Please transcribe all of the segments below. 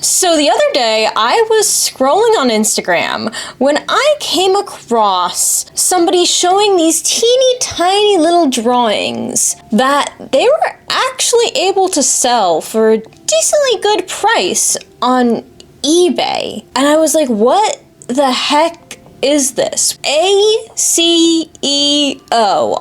So the other day, I was scrolling on Instagram when I came across somebody showing these teeny tiny little drawings that they were actually able to sell for a decently good price on eBay. And I was like, what the heck is this? ACEO,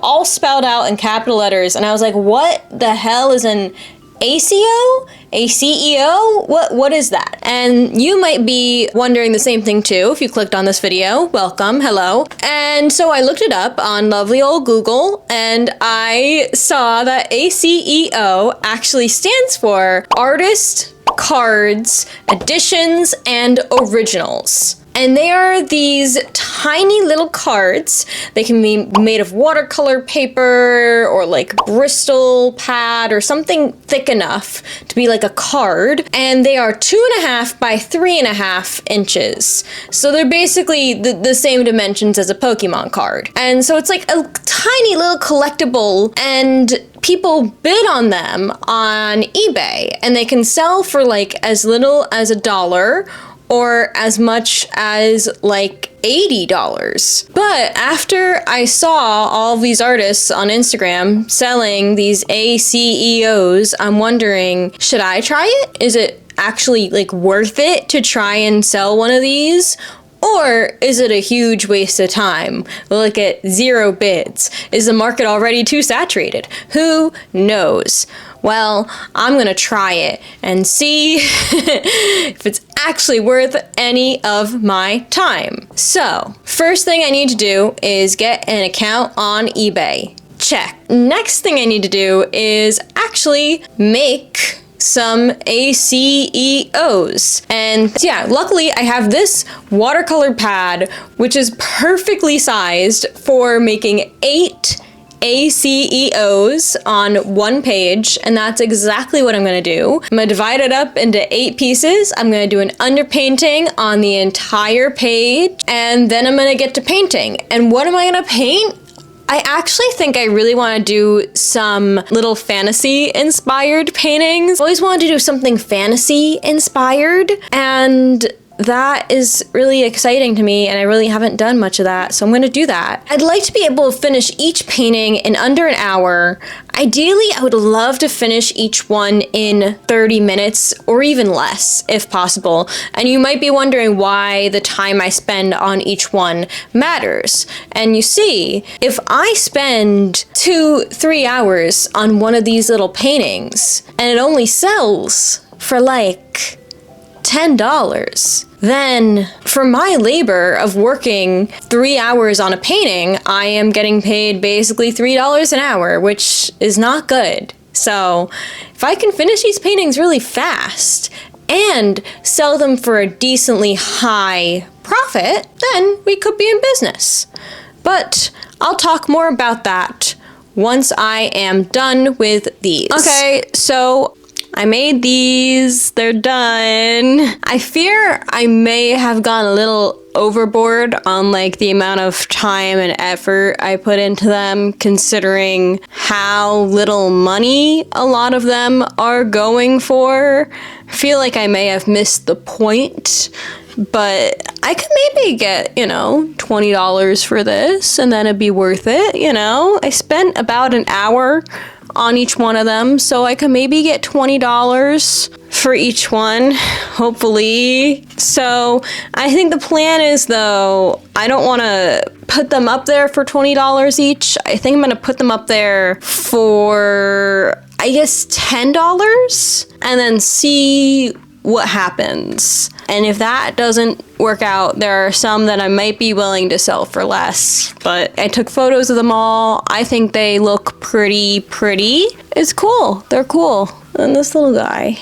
all spelled out in capital letters. And I was like, what the hell is an ACEO? ACEO? What is that? And you might be wondering the same thing too if you clicked on this video. Welcome, hello. And so I looked it up on lovely old Google and I saw that ACEO actually stands for Artist, Cards, Editions, and Originals. And they are these tiny little cards. They can be made of watercolor paper or like Bristol pad or something thick enough to be like a card. And they are 2.5 by 3.5 inches. So they're basically the same dimensions as a Pokemon card. And so it's like a tiny little collectible, and people bid on them on eBay, and they can sell for like as little as $1 or as much as like $80. But after I saw all of these artists on Instagram selling these ACEOs, I'm wondering, should I try it? Is it actually like worth it to try and sell one of these? Or is it a huge waste of time? Will it get 0 bids? Is the market already too saturated? Who knows? Well, I'm gonna try it and see if it's actually worth any of my time. So, first thing I need to do is get an account on eBay. Check. Next thing I need to do is actually make some ACEOs. And yeah, luckily I have this watercolor pad, which is perfectly sized for making 8 ACEOs on one page, and that's exactly what I'm gonna do. I'm gonna divide it up into 8 pieces. I'm gonna do an underpainting on the entire page, and then I'm gonna get to painting. And what am I gonna paint? I actually think I really want to do some little fantasy inspired paintings. I always wanted to do something fantasy inspired, and that is really exciting to me, and I really haven't done much of that, so I'm going to do that. I'd like to be able to finish each painting in under an hour. Ideally, I would love to finish each one in 30 minutes or even less, if possible. And you might be wondering why the time I spend on each one matters. And you see, if I spend 2-3 hours on one of these little paintings, and it only sells for like $10, then for my labor of working 3 hours on a painting, I am getting paid basically $3 an hour, which is not good. So if I can finish these paintings really fast and sell them for a decently high profit, then we could be in business. But I'll talk more about that once I am done with these. Okay, so I made these, they're done. I fear I may have gone a little overboard on like the amount of time and effort I put into them, considering how little money a lot of them are going for. I feel like I may have missed the point, but I could maybe get, $20 for this and then it'd be worth it, I spent about an hour on each one of them, so I could maybe get $20 for each one, hopefully. So I think the plan is, though, I don't want to put them up there for $20 each. I think I'm going to put them up there for, I guess, $10 and then see what happens. And if that doesn't work out, there are some that I might be willing to sell for less. But I took photos of them all. I think they look pretty. It's cool. They're cool. And this little guy.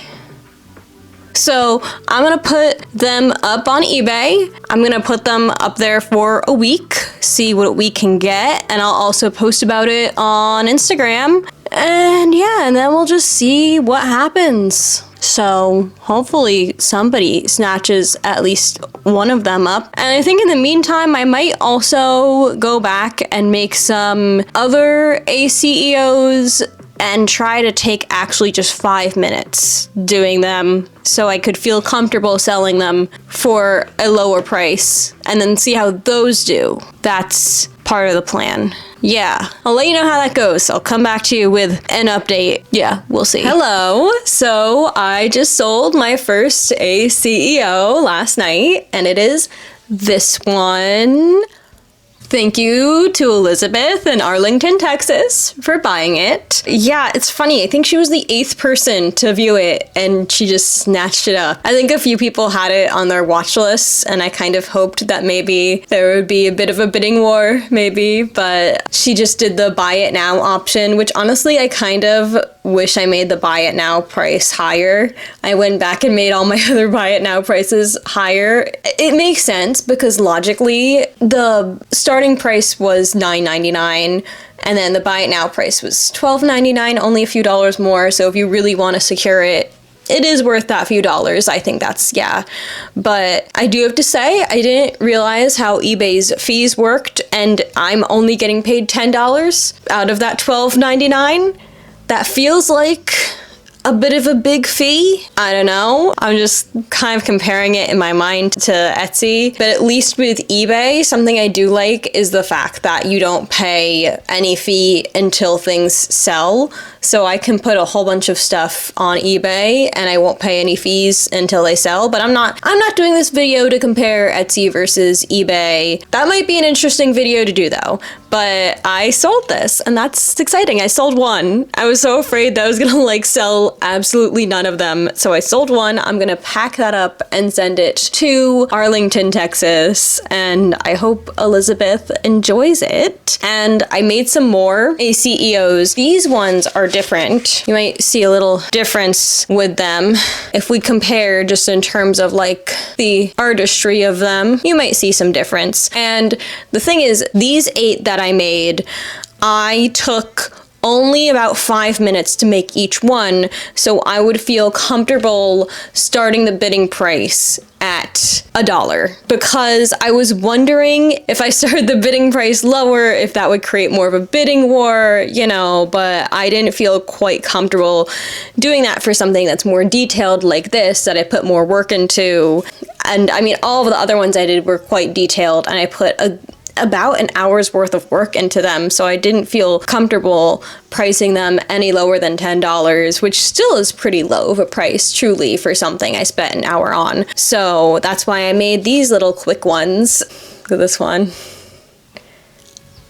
So I'm gonna put them up on eBay. I'm gonna put them up there for a week, see what we can get, and I'll also post about it on Instagram. And yeah, and then we'll just see what happens. So hopefully somebody snatches at least one of them up. And I think in the meantime, I might also go back and make some other ACEOs and try to take actually just 5 minutes doing them so I could feel comfortable selling them for a lower price and then see how those do. That's part of the plan. Yeah, I'll let you know how that goes. I'll come back to you with an update. Yeah, we'll see. Hello. So I just sold my first ACEO last night, and it is this one. Thank you to Elizabeth in Arlington, Texas for buying it. Yeah, it's funny. I think she was the 8th person to view it and she just snatched it up. I think a few people had it on their watch lists and I kind of hoped that maybe there would be a bit of a bidding war, maybe, but she just did the buy it now option, which honestly I kind of wish I made the buy it now price higher. I went back and made all my other buy it now prices higher. It makes sense because logically the starting price was $9.99 and then the buy it now price was $12.99, only a few dollars more. So if you really want to secure it, it is worth that few dollars. I think that's, yeah. But I do have to say, I didn't realize how eBay's fees worked and I'm only getting paid $10 out of that $12.99. That feels like a bit of a big fee. I don't know. I'm just kind of comparing it in my mind to Etsy. But at least with eBay, something I do like is the fact that you don't pay any fee until things sell. So I can put a whole bunch of stuff on eBay and I won't pay any fees until they sell. But I'm not doing this video to compare Etsy versus eBay. That might be an interesting video to do though. But I sold this and that's exciting. I sold one. I was so afraid that I was gonna like sell absolutely none of them. So I sold one. I'm gonna pack that up and send it to Arlington, Texas. And I hope Elizabeth enjoys it. And I made some more ACEOs. These ones are different. You might see a little difference with them. If we compare just in terms of like the artistry of them, you might see some difference. And the thing is, these 8 that I made, I took only about 5 minutes to make each one, so I would feel comfortable starting the bidding price at $1 because I was wondering if I started the bidding price lower, if that would create more of a bidding war, you know, but I didn't feel quite comfortable doing that for something that's more detailed like this, that I put more work into. And I mean, all of the other ones I did were quite detailed and I put about an hour's worth of work into them, so I didn't feel comfortable pricing them any lower than $10, which still is pretty low of a price, truly, for something I spent an hour on. So that's why I made these little quick ones. Look at this one.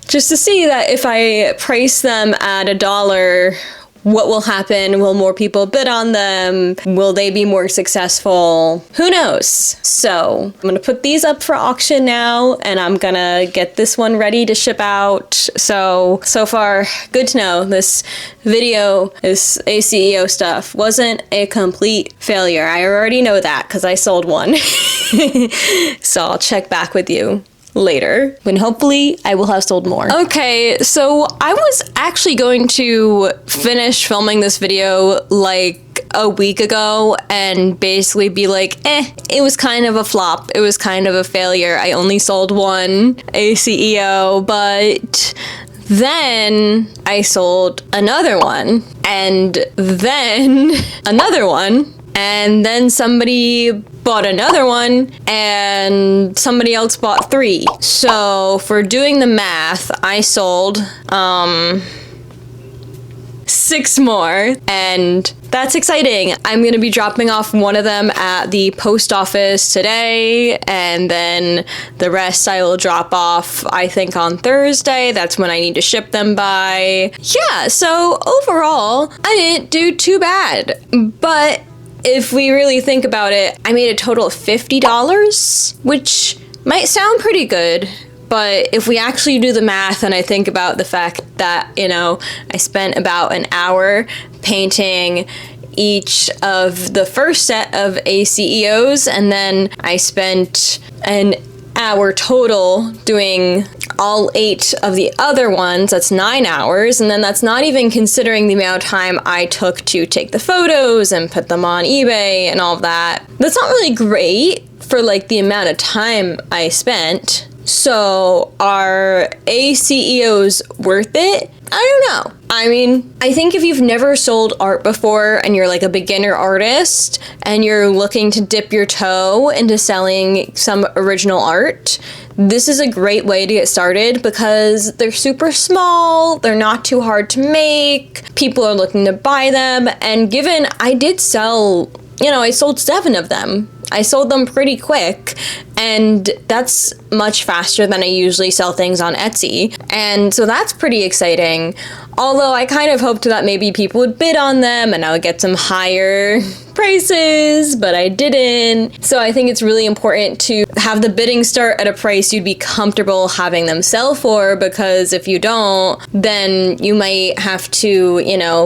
Just to see that if I price them at $1, what will happen? Will more people bid on them? Will they be more successful? Who knows? So I'm gonna put these up for auction now and I'm gonna get this one ready to ship out. So far, good to know. This video, this ACEO stuff wasn't a complete failure. I already know that because I sold one. So I'll check back with you later when hopefully I will have sold more. Okay, so I was actually going to finish filming this video like a week ago and basically be like, it was kind of a flop. It was kind of a failure. I only sold one ACEO, but then I sold another one and then another one. And then somebody bought another one, and somebody else bought 3. So for doing the math, I sold 6 more, and that's exciting. I'm gonna be dropping off one of them at the post office today, and then the rest I will drop off, I think, on Thursday. That's when I need to ship them by. Yeah, so overall, I didn't do too bad, but if we really think about it, I made a total of $50, which might sound pretty good, but if we actually do the math and I think about the fact that, you know, I spent about an hour painting each of the first set of ACEOs, and then I spent an hour total doing all 8 of the other ones, that's 9 hours, and then that's not even considering the amount of time I took to take the photos and put them on eBay and all of that. That's not really great for like the amount of time I spent. So are ACEOs worth it? I don't know. I mean, I think if you've never sold art before and you're like a beginner artist and you're looking to dip your toe into selling some original art, this is a great way to get started because they're super small, they're not too hard to make, people are looking to buy them, and given I did sell, I sold 7 of them. I sold them pretty quick, and that's much faster than I usually sell things on Etsy. And so that's pretty exciting. Although I kind of hoped that maybe people would bid on them and I would get some higher prices, but I didn't. So I think it's really important to have the bidding start at a price you'd be comfortable having them sell for, because if you don't, then you might have to,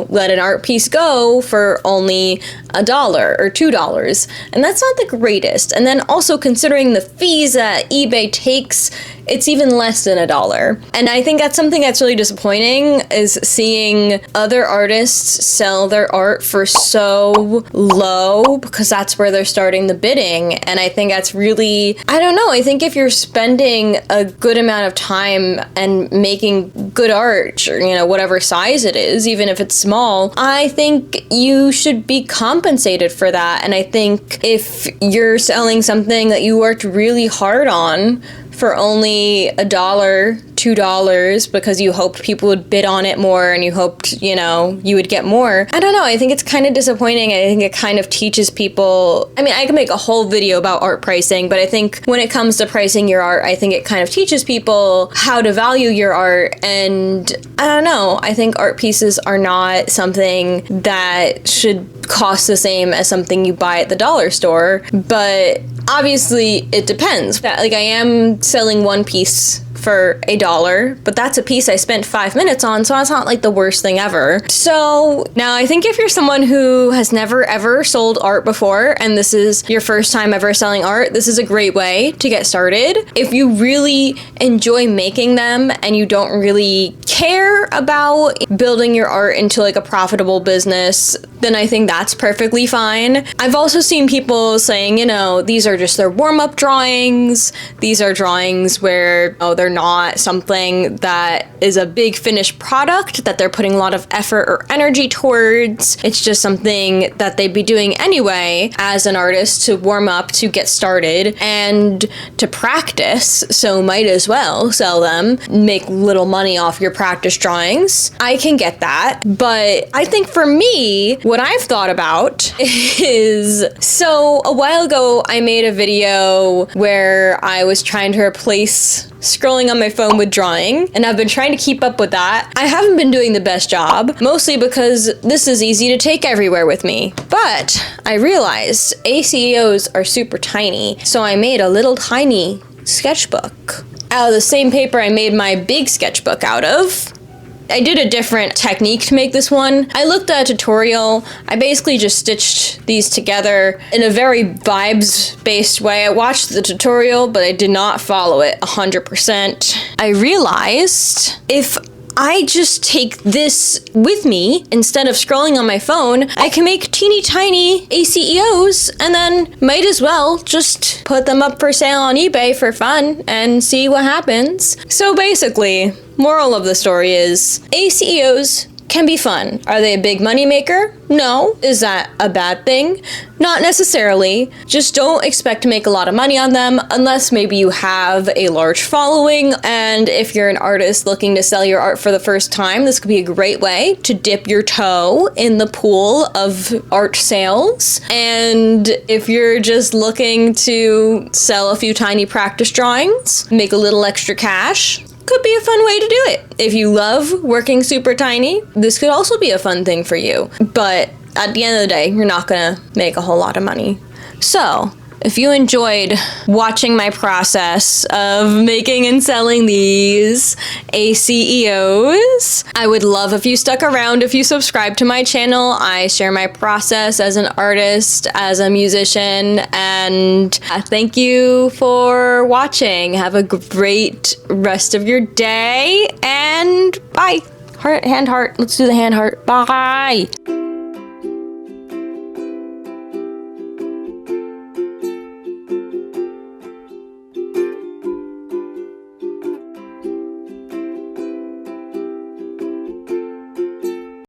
let an art piece go for only $1 or $2. And that's not the greatest. And then also considering the fees that eBay takes, it's even less than $1. And I think that's something that's really disappointing, is seeing other artists sell their art for so low, because that's where they're starting the bidding. And I think that's really, I don't know, I think if you're spending a good amount of time and making good art, or, whatever size it is, even if it's small, I think you should be compensated for that. And I think if you're selling something that you worked really hard on for only $1, $2, because you hoped people would bid on it more and you hoped, you would get more. I don't know. I think it's kind of disappointing. I think it kind of teaches people. I mean, I could make a whole video about art pricing, but I think when it comes to pricing your art, I think it kind of teaches people how to value your art. And I don't know. I think art pieces are not something that should cost the same as something you buy at the dollar store, but obviously it depends. Like, I am selling one piece for $1, but that's a piece I spent 5 minutes on, so it's not like the worst thing ever. So now I think if you're someone who has never ever sold art before and this is your first time ever selling art, this is a great way to get started. If you really enjoy making them and you don't really care about building your art into like a profitable business, then I think that's perfectly fine. I've also seen people saying, these are just their warm-up drawings. These are drawings where, they're not something that is a big finished product that they're putting a lot of effort or energy towards. It's just something that they'd be doing anyway as an artist to warm up, to get started, and to practice, so might as well sell them, make little money off your practice drawings. I can get that, but I think for me, what I've thought about is, so a while ago I made a video where I was trying to replace scrolling on my phone with drawing, and I've been trying to keep up with that. I haven't been doing the best job, mostly because this is easy to take everywhere with me. But I realized ACEOs are super tiny, so I made a little tiny sketchbook out of the same paper I made my big sketchbook out of. I did a different technique to make this one. I looked at a tutorial. I basically just stitched these together in a very vibes-based way. I watched the tutorial, but I did not follow it 100%. I realized if I just take this with me instead of scrolling on my phone, I can make teeny tiny ACEOs and then might as well just put them up for sale on eBay for fun and see what happens. So basically, moral of the story is ACEOs can be fun. Are they a big money maker? No. Is that a bad thing? Not necessarily. Just don't expect to make a lot of money on them unless maybe you have a large following. And if you're an artist looking to sell your art for the first time, this could be a great way to dip your toe in the pool of art sales. And if you're just looking to sell a few tiny practice drawings, make a little extra cash, could be a fun way to do it. If you love working super tiny, this could also be a fun thing for you. But at the end of the day, you're not gonna make a whole lot of money. So, if you enjoyed watching my process of making and selling these ACEOs, I would love if you stuck around, if you subscribe to my channel. I share my process as an artist, as a musician, and thank you for watching. Have a great rest of your day, and bye. Heart, hand, heart. Let's do the hand, heart. Bye.